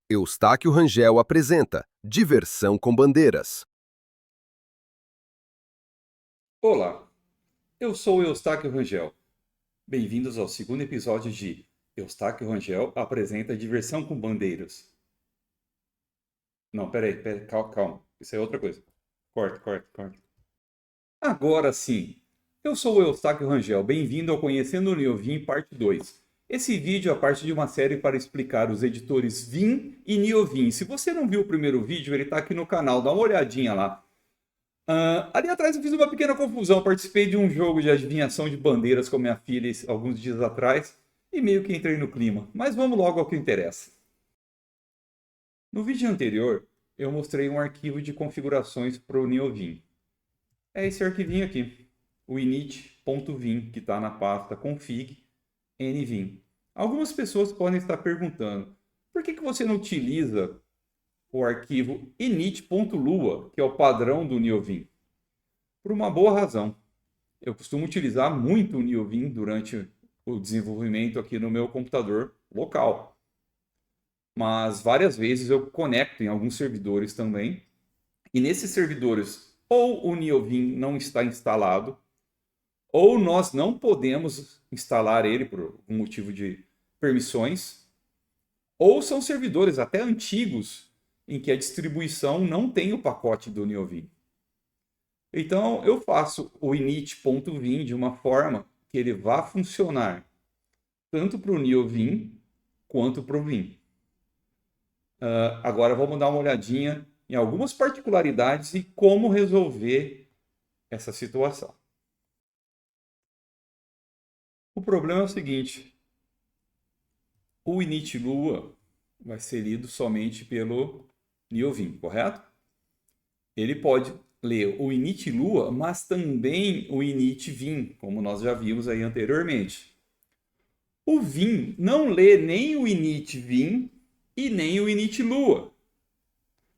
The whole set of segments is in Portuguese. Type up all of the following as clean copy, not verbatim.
Eustáquio Rangel apresenta Diversão com Bandeiras. Olá, eu sou o Eustáquio Rangel. Bem-vindos ao segundo episódio de Eustáquio Rangel apresenta Diversão com Bandeiras. Não, peraí, calma, isso é outra coisa. Corta. Agora sim, eu sou o Eustáquio Rangel, bem-vindo ao Conhecendo o Neovim, parte 2. Esse vídeo é parte de uma série para explicar os editores Vim e Neovim. Se você não viu o primeiro vídeo, ele está aqui no canal, dá uma olhadinha lá. Ali atrás eu fiz uma pequena confusão. Participei de um jogo de adivinhação de bandeiras com minha filha alguns dias atrás e meio que entrei no clima. Mas vamos logo ao que interessa. No vídeo anterior, eu mostrei um arquivo de configurações para o Neovim. É esse arquivinho aqui, o init.vim, que está na pasta config nvim. Algumas pessoas podem estar perguntando, por que você não utiliza o arquivo init.lua, que é o padrão do Neovim? Por uma boa razão. Eu costumo utilizar muito o Neovim durante o desenvolvimento aqui no meu computador local. Mas várias vezes eu conecto em alguns servidores também. E nesses servidores, ou o Neovim não está instalado, ou nós não podemos instalar ele por algum motivo de permissões, ou são servidores até antigos em que a distribuição não tem o pacote do Neovim. Então, eu faço o init.vim de uma forma que ele vá funcionar tanto para o Neovim quanto para o Vim. Agora vamos dar uma olhadinha em algumas particularidades e como resolver essa situação. O problema é o seguinte: o init.lua vai ser lido somente pelo Neovim, correto? Ele pode ler o init.lua, mas também o init.vim, como nós já vimos aí anteriormente. O Vim não lê nem o init.vim e nem o init.lua.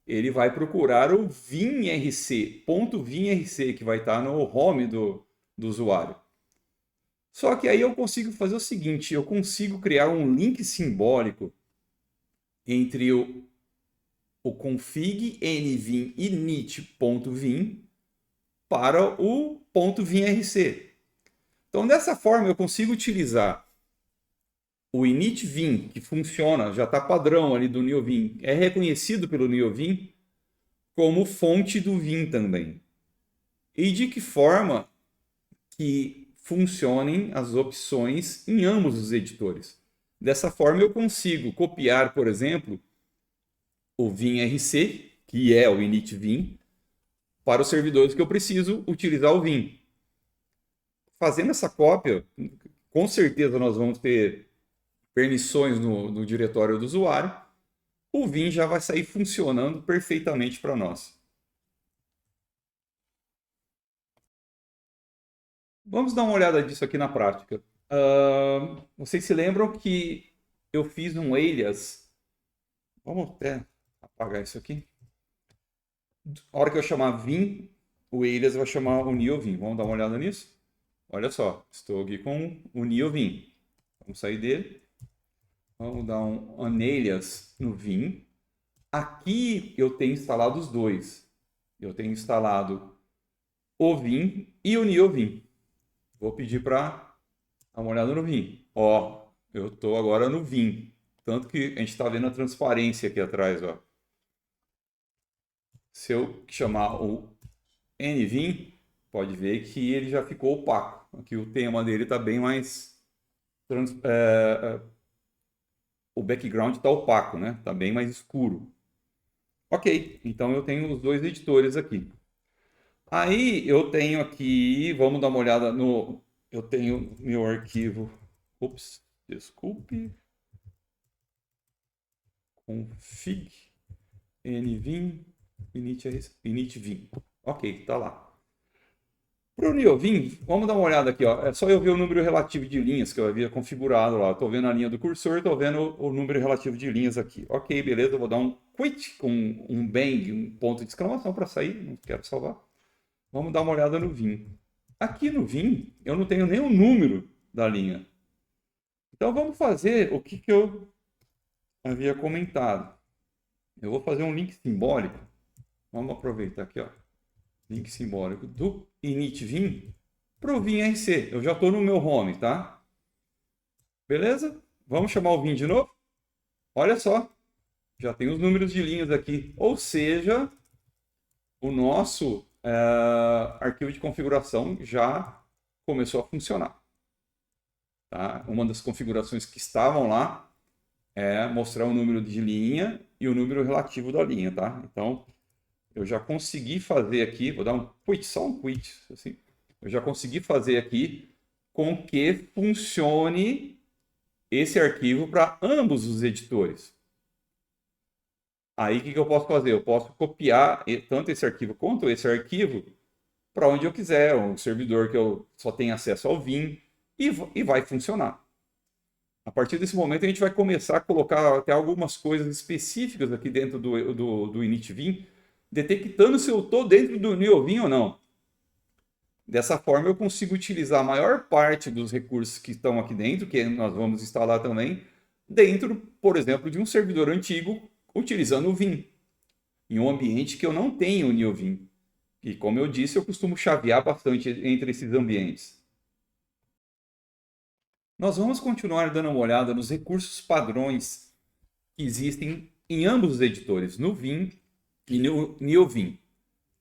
Ele vai procurar o vimrc, .vimrc, que vai estar no home do usuário. Só que aí eu consigo fazer o seguinte, eu consigo criar um link simbólico entre o config nvim init.vim para o .vimrc. Então, dessa forma, eu consigo utilizar o init.vim, que funciona, já está padrão ali do Neovim, é reconhecido pelo Neovim como fonte do Vim também. E de que forma que funcionem as opções em ambos os editores. Dessa forma, eu consigo copiar, por exemplo, o vimrc, que é o init.vim, para os servidores que eu preciso utilizar o Vim. Fazendo essa cópia, com certeza nós vamos ter permissões no diretório do usuário. O Vim já vai sair funcionando perfeitamente para nós. Vamos dar uma olhada disso aqui na prática. Vocês se lembram que eu fiz um alias. Vamos até apagar isso aqui. A hora que eu chamar Vim, o alias vai chamar o Neovim. Vamos dar uma olhada nisso? Olha só, estou aqui com o Neovim. Vamos sair dele. Vamos dar um alias no Vim. Aqui eu tenho instalado os dois. Eu tenho instalado o Vim e o Neovim. Vou pedir para dar uma olhada no Vim. Ó, eu estou agora no Vim. Tanto que a gente está vendo a transparência aqui atrás. Ó. Se eu chamar o NVim, pode ver que ele já ficou opaco. Aqui o tema dele está bem mais... o background está opaco, né? Está bem mais escuro. Ok, então eu tenho os dois editores aqui. Aí eu tenho aqui, vamos dar uma olhada no... Eu tenho meu arquivo... Ups, desculpe. Config nvim init.vim. Ok, está lá. Para o Neovim, vamos dar uma olhada aqui, ó. É só eu ver o número relativo de linhas que eu havia configurado lá. Estou vendo a linha do cursor, estou vendo o número relativo de linhas aqui. Ok, beleza, eu vou dar um quit com um bang, um ponto de exclamação para sair, não quero salvar. Vamos dar uma olhada no Vim. Aqui no Vim, eu não tenho nem o número da linha. Então vamos fazer o que eu havia comentado. Eu vou fazer um link simbólico. Vamos aproveitar aqui, ó. Link simbólico do init Vim para o Vim RC. Eu já estou no meu home, tá? Beleza? Vamos chamar o Vim de novo? Olha só, já tem os números de linhas aqui. Ou seja, o nosso arquivo de configuração já começou a funcionar. Tá? Uma das configurações que estavam lá é mostrar o número de linha e o número relativo da linha, tá? Então, eu já consegui fazer aqui, vou dar um quit, só um quit, assim. Eu já consegui fazer aqui com que funcione esse arquivo para ambos os editores. Aí, o que eu posso fazer? Eu posso copiar tanto esse arquivo quanto esse arquivo para onde eu quiser, um servidor que eu só tenha acesso ao Vim, e vai funcionar. A partir desse momento, a gente vai começar a colocar até algumas coisas específicas aqui dentro do init Vim, detectando se eu estou dentro do Neovim ou não. Dessa forma, eu consigo utilizar a maior parte dos recursos que estão aqui dentro, que nós vamos instalar também, dentro, por exemplo, de um servidor antigo, utilizando o Vim, em um ambiente que eu não tenho o Neovim. E, como eu disse, eu costumo chavear bastante entre esses ambientes. Nós vamos continuar dando uma olhada nos recursos padrões que existem em ambos os editores, no Vim e no Neovim,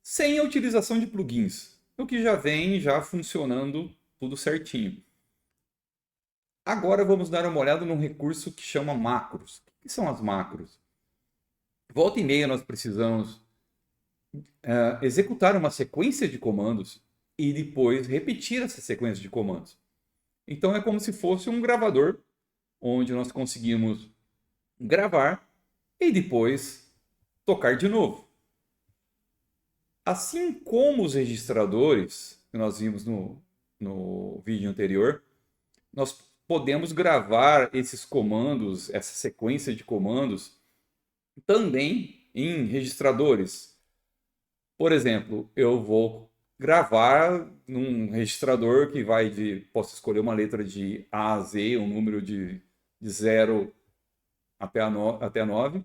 sem a utilização de plugins, o que já vem funcionando tudo certinho. Agora vamos dar uma olhada num recurso que chama macros. O que são as macros? Volta e meia nós precisamos executar uma sequência de comandos e depois repetir essa sequência de comandos. Então é como se fosse um gravador, onde nós conseguimos gravar e depois tocar de novo. Assim como os registradores que nós vimos no vídeo anterior, nós podemos gravar esses comandos, essa sequência de comandos, também em registradores. Por exemplo, eu vou gravar num registrador que vai posso escolher uma letra de A a Z, um número de 0 até 9,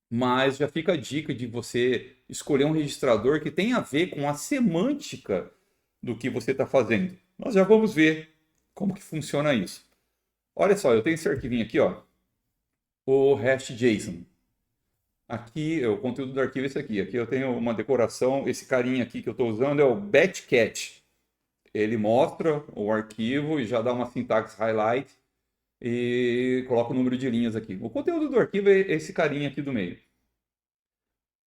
mas já fica a dica de você escolher um registrador que tenha a ver com a semântica do que você está fazendo. Nós já vamos ver como que funciona isso. Olha só, eu tenho esse arquivinho aqui, ó, o hash.json. Aqui, o conteúdo do arquivo é esse aqui. Aqui eu tenho uma decoração. Esse carinha aqui que eu estou usando é o Batcat. Ele mostra o arquivo e já dá uma sintaxe highlight e coloca o número de linhas aqui. O conteúdo do arquivo é esse carinha aqui do meio.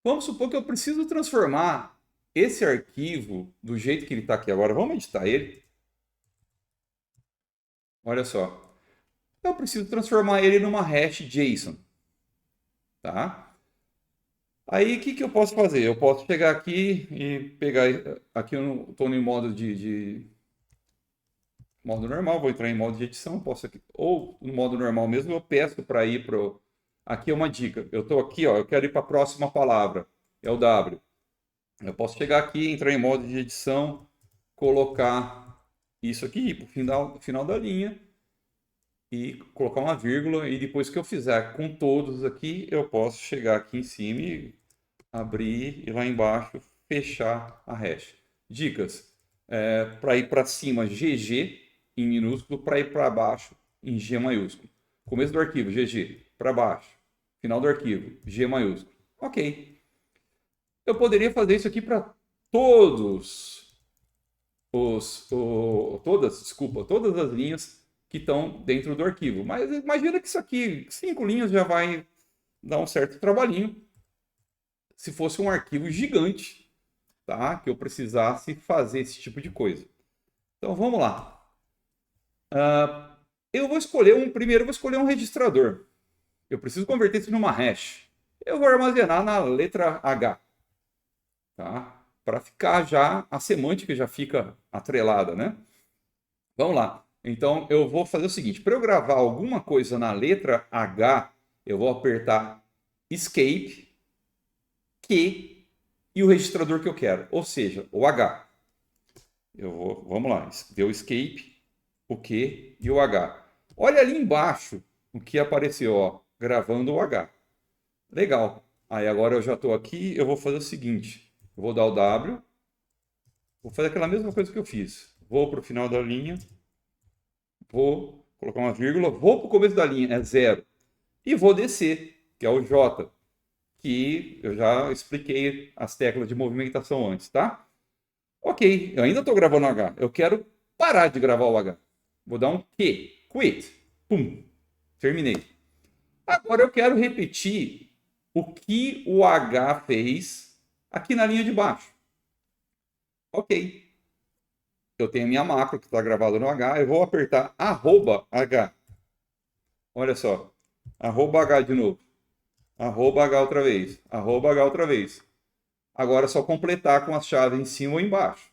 Vamos supor que eu preciso transformar esse arquivo do jeito que ele está aqui agora. Vamos editar ele. Olha só. Eu preciso transformar ele numa hash.json. Tá? Aí, o que eu posso fazer? Eu posso chegar aqui e pegar... Aqui eu estou em modo modo normal, vou entrar em modo de edição, posso aqui, ou no modo normal mesmo, eu peço para ir para... Aqui é uma dica. Eu estou aqui, ó, eu quero ir para a próxima palavra. É o W. Eu posso chegar aqui, entrar em modo de edição, colocar isso aqui para o final da linha e colocar uma vírgula, e depois que eu fizer com todos aqui, eu posso chegar aqui em cima e abrir, e lá embaixo fechar a hash. Dicas: para ir para cima, GG em minúsculo, para ir para baixo em G maiúsculo. Começo do arquivo, GG, para baixo. Final do arquivo, G maiúsculo. Ok. Eu poderia fazer isso aqui para todas as linhas que estão dentro do arquivo. Mas imagina que isso aqui, 5 linhas, já vai dar um certo trabalhinho. Se fosse um arquivo gigante, tá? Que eu precisasse fazer esse tipo de coisa. Então vamos lá. Eu vou escolher primeiro eu vou escolher um registrador. Eu preciso converter isso numa hash. Eu vou armazenar na letra H. Tá? para ficar já, a semântica já fica atrelada, né? Vamos lá. Então, eu vou fazer o seguinte, para eu gravar alguma coisa na letra H, eu vou apertar Escape, Q e o registrador que eu quero, ou seja, o H. Vamos lá, deu Escape, o Q e o H. Olha ali embaixo o que apareceu, ó, gravando o H. Legal. Aí agora eu já estou aqui, eu vou fazer o seguinte, eu vou dar o W, vou fazer aquela mesma coisa que eu fiz. Vou para o final da linha, vou colocar uma vírgula, vou para o começo da linha, é 0. E vou descer, que é o J, que eu já expliquei as teclas de movimentação antes, tá? Ok, eu ainda estou gravando o H. Eu quero parar de gravar o H. Vou dar um Q, quit. Pum, terminei. Agora eu quero repetir o que o H fez aqui na linha de baixo. Ok. Eu tenho a minha macro que está gravada no H. Eu vou apertar @H. Olha só. @H de novo. @H outra vez. @H outra vez. Agora é só completar com as chaves em cima ou embaixo.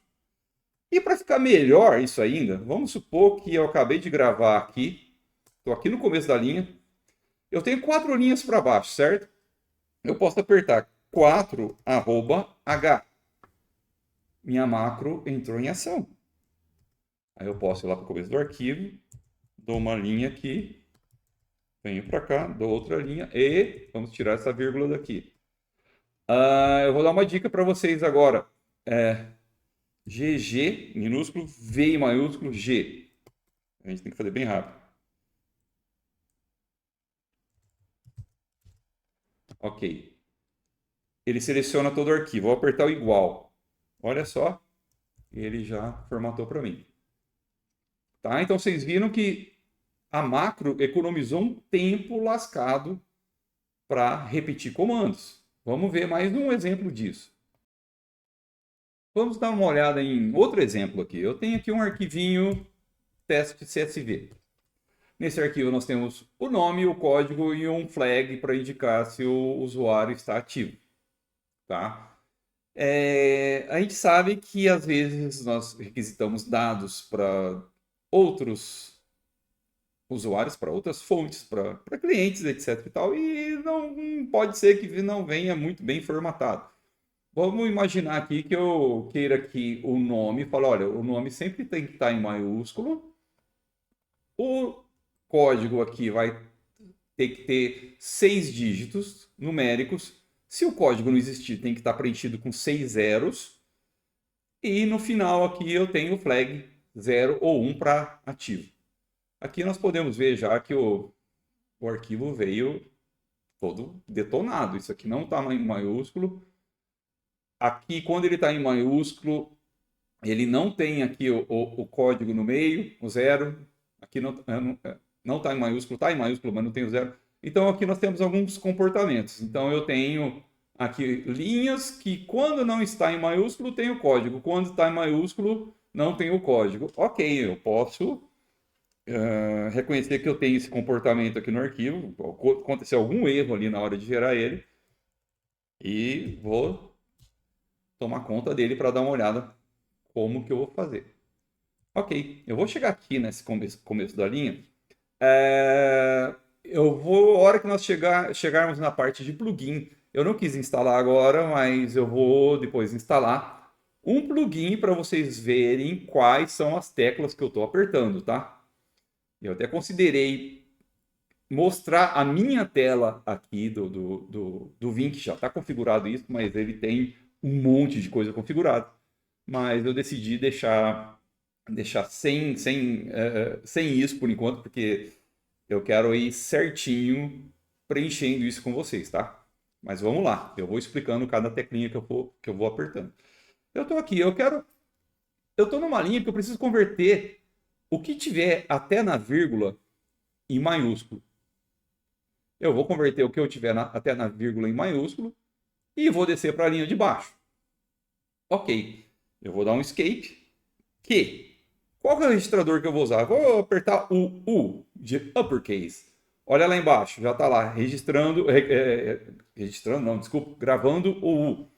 E para ficar melhor isso ainda, vamos supor que eu acabei de gravar aqui. Estou aqui no começo da linha. Eu tenho 4 linhas para baixo, certo? Eu posso apertar 4 @H. Minha macro entrou em ação. Aí eu posso ir lá para o começo do arquivo, dou uma linha aqui, venho para cá, dou outra linha e vamos tirar essa vírgula daqui. Eu vou dar uma dica para vocês agora. GG minúsculo, V maiúsculo, G. A gente tem que fazer bem rápido. Ok. Ele seleciona todo o arquivo. Vou apertar o igual. Olha só, ele já formatou para mim. Tá? Então vocês viram que a macro economizou um tempo lascado para repetir comandos. Vamos ver mais um exemplo disso. Vamos dar uma olhada em outro exemplo aqui. Eu tenho aqui um arquivinho teste CSV. Nesse arquivo nós temos o nome, o código e um flag para indicar se o usuário está ativo. Tá? A gente sabe que às vezes nós requisitamos dados para outros usuários, para outras fontes, para clientes, etc. e tal, e não pode ser que não venha muito bem formatado. Vamos imaginar aqui que eu queira que o nome, fala, olha, o nome sempre tem que estar em maiúsculo, o código aqui vai ter que ter 6 dígitos numéricos. Se o código não existir, tem que estar preenchido com 6 zeros. E no final aqui eu tenho o flag 0 ou 1 para ativo. Aqui nós podemos ver já que o arquivo veio todo detonado. Isso aqui não está em maiúsculo. Aqui, quando ele está em maiúsculo, ele não tem aqui o código no meio, o 0. Aqui não está em maiúsculo, está em maiúsculo, mas não tem o 0. Então aqui nós temos alguns comportamentos. Então eu tenho aqui linhas que quando não está em maiúsculo tem o código, quando está em maiúsculo não tem o código. Ok, eu posso reconhecer que eu tenho esse comportamento aqui no arquivo, aconteceu algum erro ali na hora de gerar ele e vou tomar conta dele para dar uma olhada como que eu vou fazer. Ok, eu vou chegar aqui nesse começo da linha. A hora que nós chegarmos na parte de plugin, eu não quis instalar agora, mas eu vou depois instalar um plugin para vocês verem quais são as teclas que eu estou apertando, tá? Eu até considerei mostrar a minha tela aqui do Vim, que já está configurado isso, mas ele tem um monte de coisa configurada. Mas eu decidi deixar sem isso por enquanto, porque eu quero ir certinho preenchendo isso com vocês, tá? Mas vamos lá, eu vou explicando cada teclinha que eu vou apertando. Eu estou aqui, eu estou numa linha que eu preciso converter o que tiver até na vírgula em maiúsculo. Eu vou converter o que eu tiver até na vírgula em maiúsculo e vou descer para a linha de baixo. Ok, eu vou dar um escape. Qual que é o registrador que eu vou usar? Vou apertar o U de uppercase. Olha lá embaixo, já está lá, gravando o U.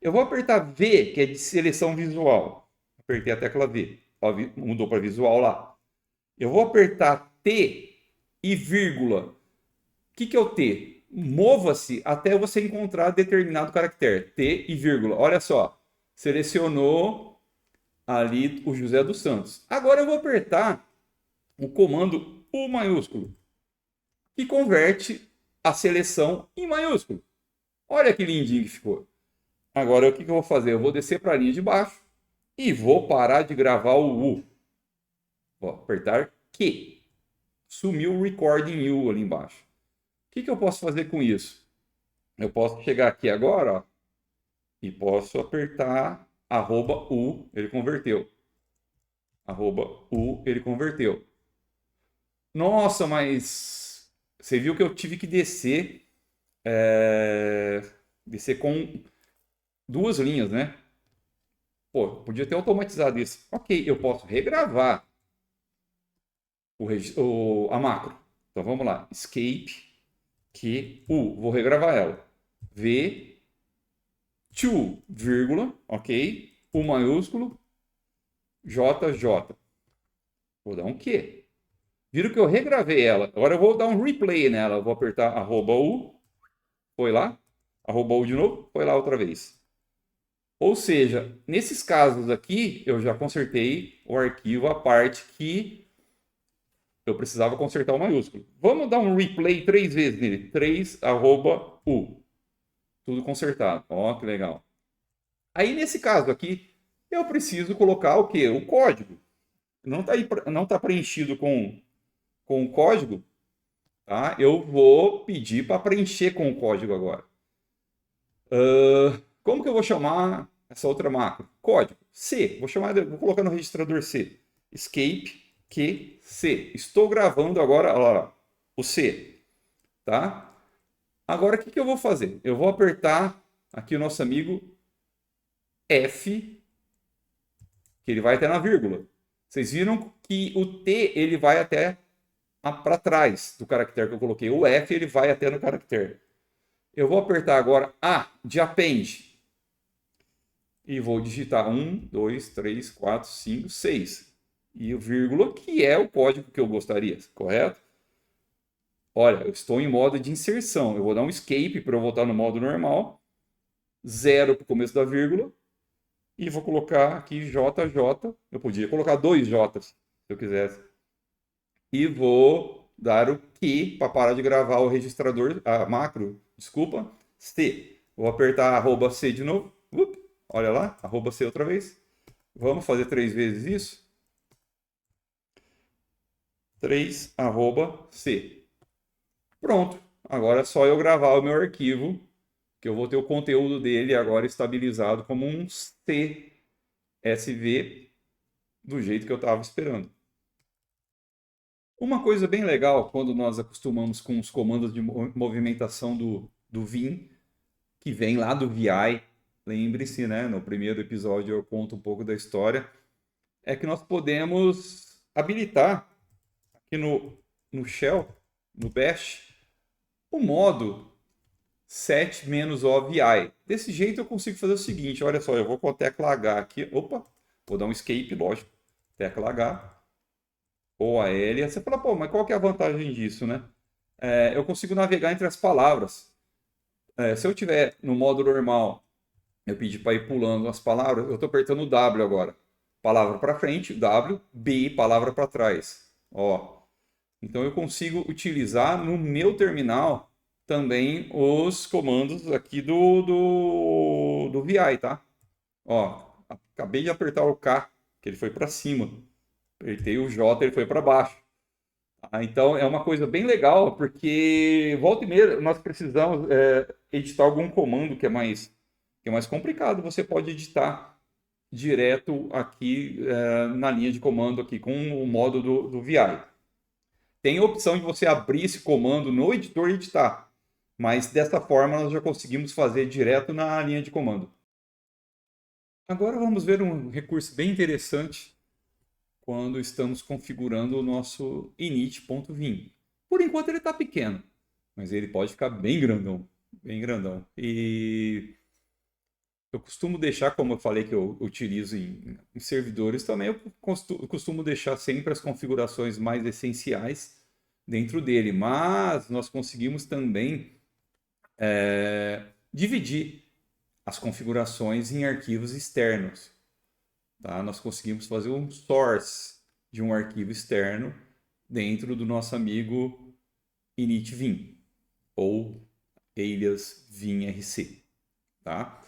Eu vou apertar V, que é de seleção visual. Apertei a tecla V. Ó, mudou para visual lá. Eu vou apertar T e vírgula. O que é o T? Mova-se até você encontrar determinado caractere. T e vírgula. Olha só. Selecionou ali o José dos Santos. Agora eu vou apertar o comando U maiúsculo, que converte a seleção em maiúsculo. Olha que lindinho que ficou. Agora o que eu vou fazer? Eu vou descer para a linha de baixo e vou parar de gravar o U. Vou apertar Q. Sumiu o Recording U ali embaixo. O que eu posso fazer com isso? Eu posso chegar aqui agora, ó, e posso apertar @U, ele converteu. @U, ele converteu. Nossa, mas você viu que eu tive que descer com duas linhas, né? Pô, podia ter automatizado isso. Ok, eu posso regravar a macro. Então vamos lá. Escape, Q, U. Vou regravar ela. V, to, vírgula, ok. U maiúsculo, J, J. Vou dar um Q. Viram que eu regravei ela. Agora eu vou dar um replay nela. Eu vou apertar @U. Foi lá. @U de novo. Foi lá outra vez. Ou seja, nesses casos aqui, eu já consertei o arquivo, a parte que eu precisava consertar o maiúsculo. Vamos dar um replay 3 vezes nele. 3, @U. Tudo consertado. Ó, que legal. Aí, nesse caso aqui, eu preciso colocar o quê? O código. Não tá preenchido com o código, tá? Eu vou pedir para preencher com o código agora. Como que eu vou chamar essa outra macro? Código. C. Vou colocar no registrador C. Escape, Q, C. Estou gravando agora, olha lá, o C, tá? Agora, o que eu vou fazer? Eu vou apertar aqui o nosso amigo F, que ele vai até na vírgula. Vocês viram que o T ele vai até para trás do caractere que eu coloquei. O F ele vai até no caractere. Eu vou apertar agora A de append. E vou digitar 1, 2, 3, 4, 5, 6. E o vírgula, que é o código que eu gostaria, correto? Olha, eu estou em modo de inserção. Eu vou dar um escape para eu voltar no modo normal. 0 para o começo da vírgula. E vou colocar aqui JJ. Eu podia colocar 2 J's, se eu quisesse. E vou dar o Q para parar de gravar o registrador, a macro, desculpa, C. Vou apertar @C de novo. Olha lá, @C outra vez. Vamos fazer 3 vezes isso. 3, @C. Pronto. Agora é só eu gravar o meu arquivo, que eu vou ter o conteúdo dele agora estabilizado como um CSV do jeito que eu estava esperando. Uma coisa bem legal quando nós acostumamos com os comandos de movimentação do Vim, que vem lá do VI, lembre-se, né? No primeiro episódio eu conto um pouco da história, é que nós podemos habilitar aqui no Shell, no Bash, o modo set-OVI. Desse jeito eu consigo fazer o seguinte, olha só, eu vou com a tecla H aqui, opa, vou dar um escape, lógico, tecla H, ou a L, você fala, pô, mas qual que é a vantagem disso, né? Eu consigo navegar entre as palavras. Se eu tiver no modo normal, eu pedi para ir pulando as palavras, eu estou apertando o W agora. Palavra para frente, W, B, palavra para trás. Ó. Então eu consigo utilizar no meu terminal também os comandos aqui do VI, tá? Ó, acabei de apertar o K, que ele foi para cima. Apertei o J, ele foi para baixo. Então é uma coisa bem legal, porque volta e meia nós precisamos editar algum comando que é mais complicado. Você pode editar direto aqui na linha de comando aqui com o modo do VI. Tem a opção de você abrir esse comando no editor e editar, mas dessa forma nós já conseguimos fazer direto na linha de comando. Agora vamos ver um recurso bem interessante quando estamos configurando o nosso init.vim. Por enquanto ele está pequeno, mas ele pode ficar bem grandão, bem grandão. E eu costumo deixar, como eu falei que eu utilizo em servidores também, eu costumo deixar sempre as configurações mais essenciais dentro dele, mas nós conseguimos também dividir as configurações em arquivos externos. Tá? Nós conseguimos fazer um source de um arquivo externo dentro do nosso amigo init.vim ou alias vim.rc. Tá?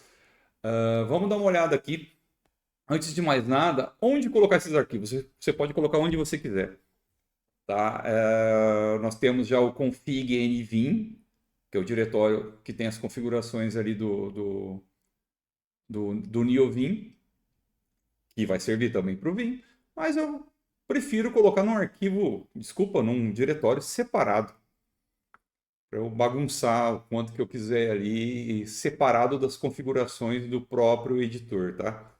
Vamos dar uma olhada aqui. Antes de mais nada, onde colocar esses arquivos? Você pode colocar onde você quiser. Tá? Nós temos já o config nvim, que é o diretório que tem as configurações ali do NeoVim, que vai servir também para o Vim, mas eu prefiro colocar num arquivo, desculpa, num diretório separado, para eu bagunçar o quanto que eu quiser ali, separado das configurações do próprio editor, tá?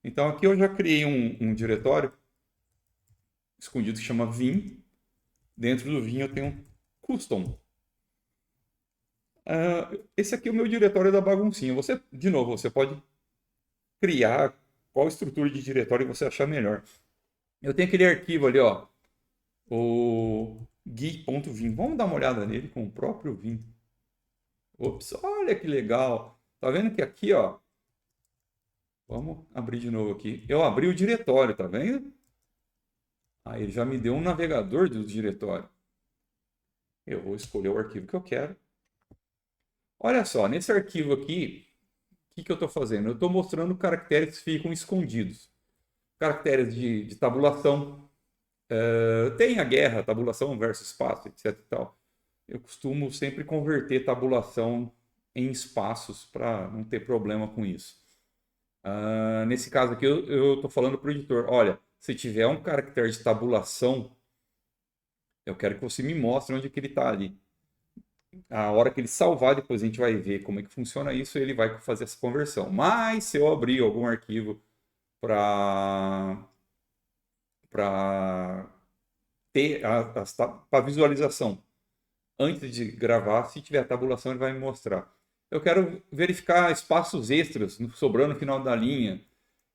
Então aqui eu já criei um diretório escondido que chama Vim. Dentro do Vim eu tenho um custom. Esse aqui é o meu diretório da baguncinha. Você, de novo, você pode criar qual estrutura de diretório você achar melhor. Eu tenho aquele arquivo ali, ó, o gui.vim. Vamos dar uma olhada nele com o próprio Vim. Ops, olha que legal. Tá vendo que aqui, ó, vamos abrir de novo aqui. Eu abri o diretório, tá vendo? Aí ele já me deu um navegador do diretório. Eu vou escolher o arquivo que eu quero. Olha só, nesse arquivo aqui, o que eu estou fazendo? Eu estou mostrando caracteres que ficam escondidos. Caracteres de tabulação. Tem a guerra, tabulação versus espaço, etc. E tal. Eu costumo sempre converter tabulação em espaços para não ter problema com isso. Nesse caso aqui, eu estou falando para o editor: olha, se tiver um caractere de tabulação, eu quero que você me mostre onde que ele está ali. A hora que ele salvar, depois a gente vai ver como é que funciona isso, ele vai fazer essa conversão. Mas se eu abrir algum arquivo para ter para visualização antes de gravar, se tiver a tabulação ele vai me mostrar. Eu quero verificar espaços extras sobrando no final da linha.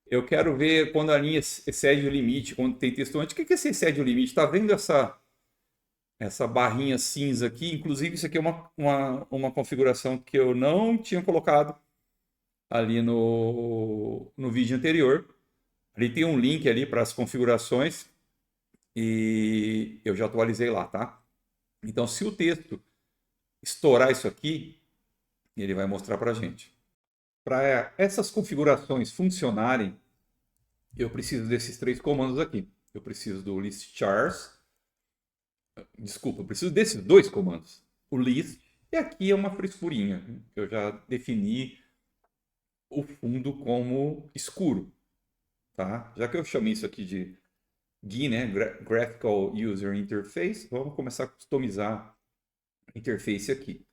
Eu quero ver quando a linha excede o limite, quando tem texto antes. O que é esse excede o limite? Está vendo essa barrinha cinza aqui? Inclusive, isso aqui é uma configuração que eu não tinha colocado ali no vídeo anterior. Ali tem um link ali para as configurações e eu já atualizei lá, tá? Então, se o texto estourar isso aqui, ele vai mostrar para a gente. Para essas configurações funcionarem, eu preciso desses três comandos aqui. Eu preciso do listchars. Desculpa, eu preciso desses dois comandos. O list, e aqui é uma frescurinha. Eu já defini o fundo como escuro. Tá? Já que eu chamei isso aqui de GUI, né? Graphical User Interface, vamos começar a customizar a interface aqui.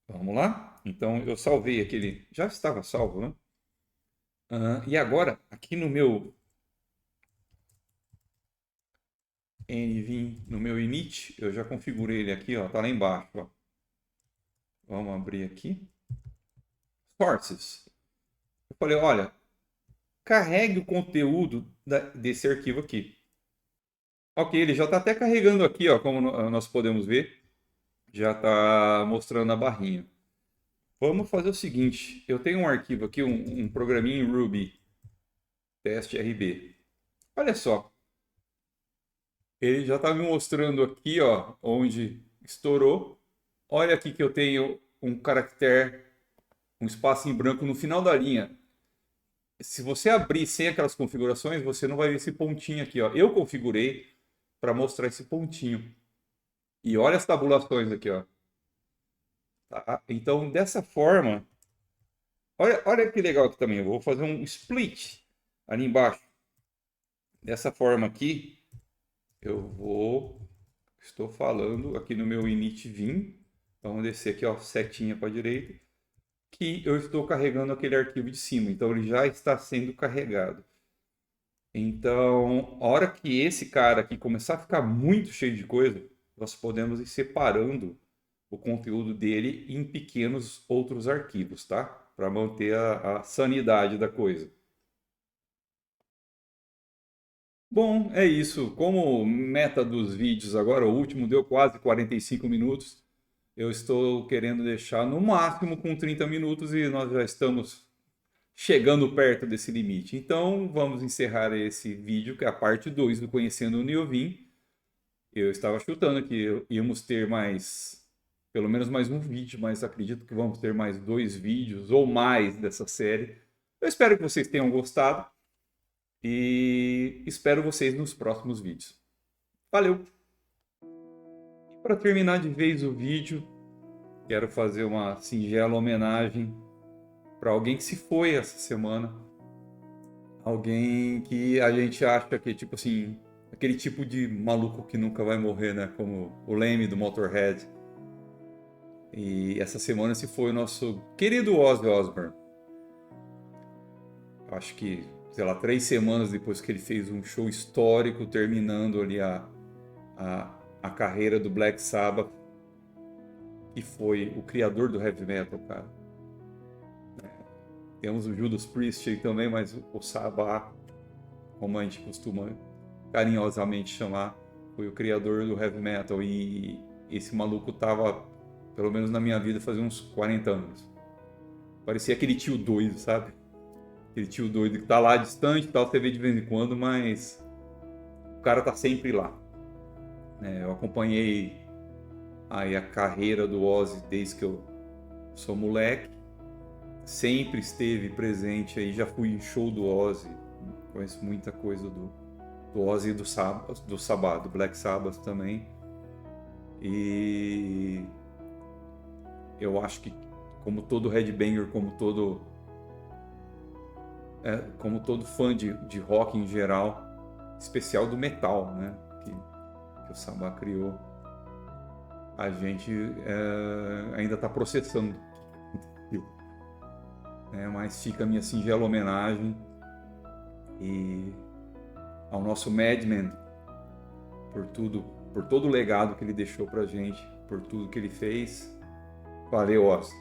Vamos lá? Então eu salvei aquele. Já estava salvo, né? E agora, aqui no meu nvim, no meu init, eu já configurei ele aqui, ó, tá lá embaixo, ó. Vamos abrir aqui. Sources. Eu falei, olha, carregue o conteúdo desse arquivo aqui. Ok, ele já está até carregando aqui, ó, como nós podemos ver. Já está mostrando a barrinha. Vamos fazer o seguinte, eu tenho um arquivo aqui, um programinha em Ruby, teste RB. Olha só, ele já está me mostrando aqui, ó, onde estourou. Olha aqui que eu tenho um caractere, um espaço em branco no final da linha. Se você abrir sem aquelas configurações, você não vai ver esse pontinho aqui, ó. Eu configurei para mostrar esse pontinho. E olha as tabulações aqui, ó. Tá? Então, dessa forma, olha que legal aqui também. Eu vou fazer um split ali embaixo. Dessa forma aqui, estou falando aqui no meu init.vim. Vamos descer aqui, ó, setinha para a direita, que eu estou carregando aquele arquivo de cima. Então, ele já está sendo carregado. Então, a hora que esse cara aqui começar a ficar muito cheio de coisa, nós podemos ir separando o conteúdo dele em pequenos outros arquivos, tá? para manter a sanidade da coisa. Bom, é isso. Como meta dos vídeos agora, o último deu quase 45 minutos. Eu estou querendo deixar no máximo com 30 minutos e nós já estamos chegando perto desse limite. Então, vamos encerrar esse vídeo, que é a parte 2 do Conhecendo o Niovin. Eu estava chutando que íamos ter pelo menos mais um vídeo, mas acredito que vamos ter mais 2 vídeos ou mais dessa série. Eu espero que vocês tenham gostado e espero vocês nos próximos vídeos. Valeu! E para terminar de vez o vídeo, quero fazer uma singela homenagem para alguém que se foi essa semana. Alguém que a gente acha que, tipo assim, aquele tipo de maluco que nunca vai morrer, né? Como o Lemmy do Motorhead. E essa semana se foi o nosso querido Ozzy Osbourne. Acho que, sei lá, 3 semanas depois que ele fez um show histórico, terminando ali a carreira do Black Sabbath, que foi o criador do heavy metal, cara. Temos o Judas Priest aí também, mas o Sabbath, como a gente costuma carinhosamente chamar, foi o criador do heavy metal. E esse maluco tava, pelo menos na minha vida, fazia uns 40 anos. Parecia aquele tio doido, sabe? Aquele tio doido que tá lá distante, tal, você vê de vez em quando, mas o cara tá sempre lá. Eu acompanhei aí a carreira do Ozzy desde que eu sou moleque. Sempre esteve presente aí, já fui em show do Ozzy, conheço muita coisa do Ozzy e do Sabbath, do Black Sabbath também. E eu acho que, como todo headbanger, como todo fã de rock em geral, especial do metal, né, que o Sabbath criou, a gente ainda está processando. Mas fica a minha singela homenagem e ao nosso Madman por todo o legado que ele deixou pra gente, por tudo que ele fez. Valeu, Ozzy.